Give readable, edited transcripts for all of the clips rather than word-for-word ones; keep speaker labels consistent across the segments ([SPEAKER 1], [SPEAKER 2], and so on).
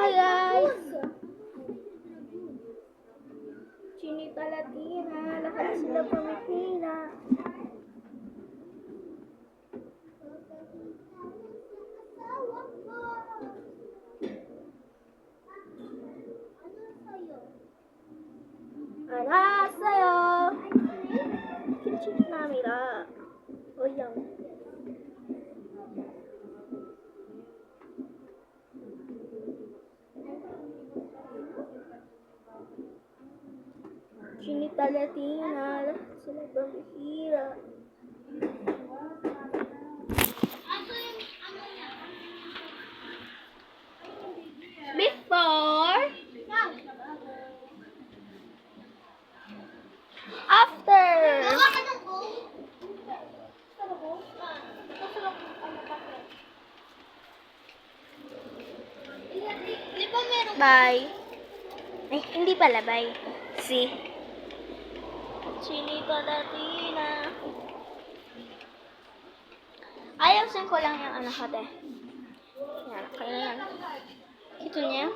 [SPEAKER 1] Hi guys! Chinita Latina, lahat sila pumipila. 안녕하세요. 김치남이다. 어영. Chinita Latina, lahat sila pumipila. Before, after. Bye. Ay, hindi pala bye. See? Chinita Latina. Ayusin ko lang yung ano ko, te. Yan, kaya yan. Ito niya.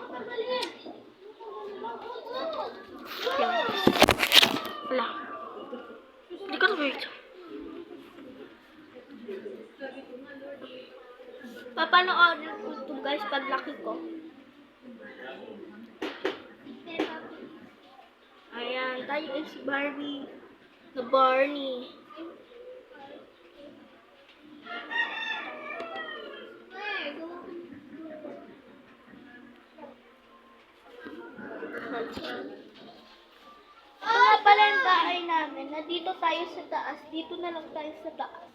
[SPEAKER 1] Wala. Hindi ko na ito. Papanoorin ko ito guys pag laki ko. Ayan, tayo is Barbie. Na Barney. Ito nga pala yung bahay namin. Nandito tayo sa taas. Dito na lang tayo sa taas.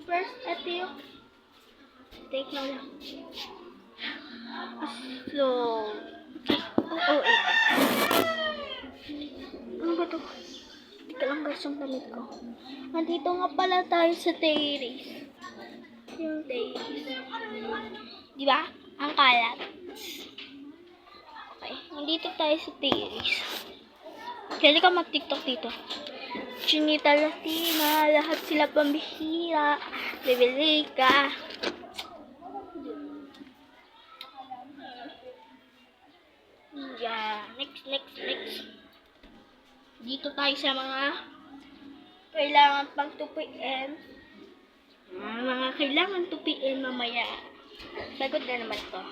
[SPEAKER 1] First, ito yung... Take na lang. Slow. Oh, ito. Ano ba ito? Tika lang guys yung damit ko. Nandito nga pala tayo sa terrace. Yung terrace. Diba? Ang kalat. Okay. Nandito tayo sa terrace. Pwede ka mag-tiktok dito. Chinita Latina, lahat sila pambihira. Bibili ka. Yeah. Next. Dito tayo sa mga kailangan pang tupiin. Mga kailangan tupiin mamaya. Sagot na naman to.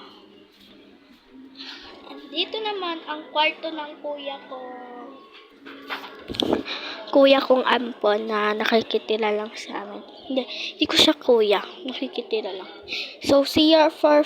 [SPEAKER 1] Dito naman ang kwarto ng kuya ko. Kuya kong ampon na nakikitira lang sa amin. Hindi ko siya kuya. Nakikitira lang. So, see you for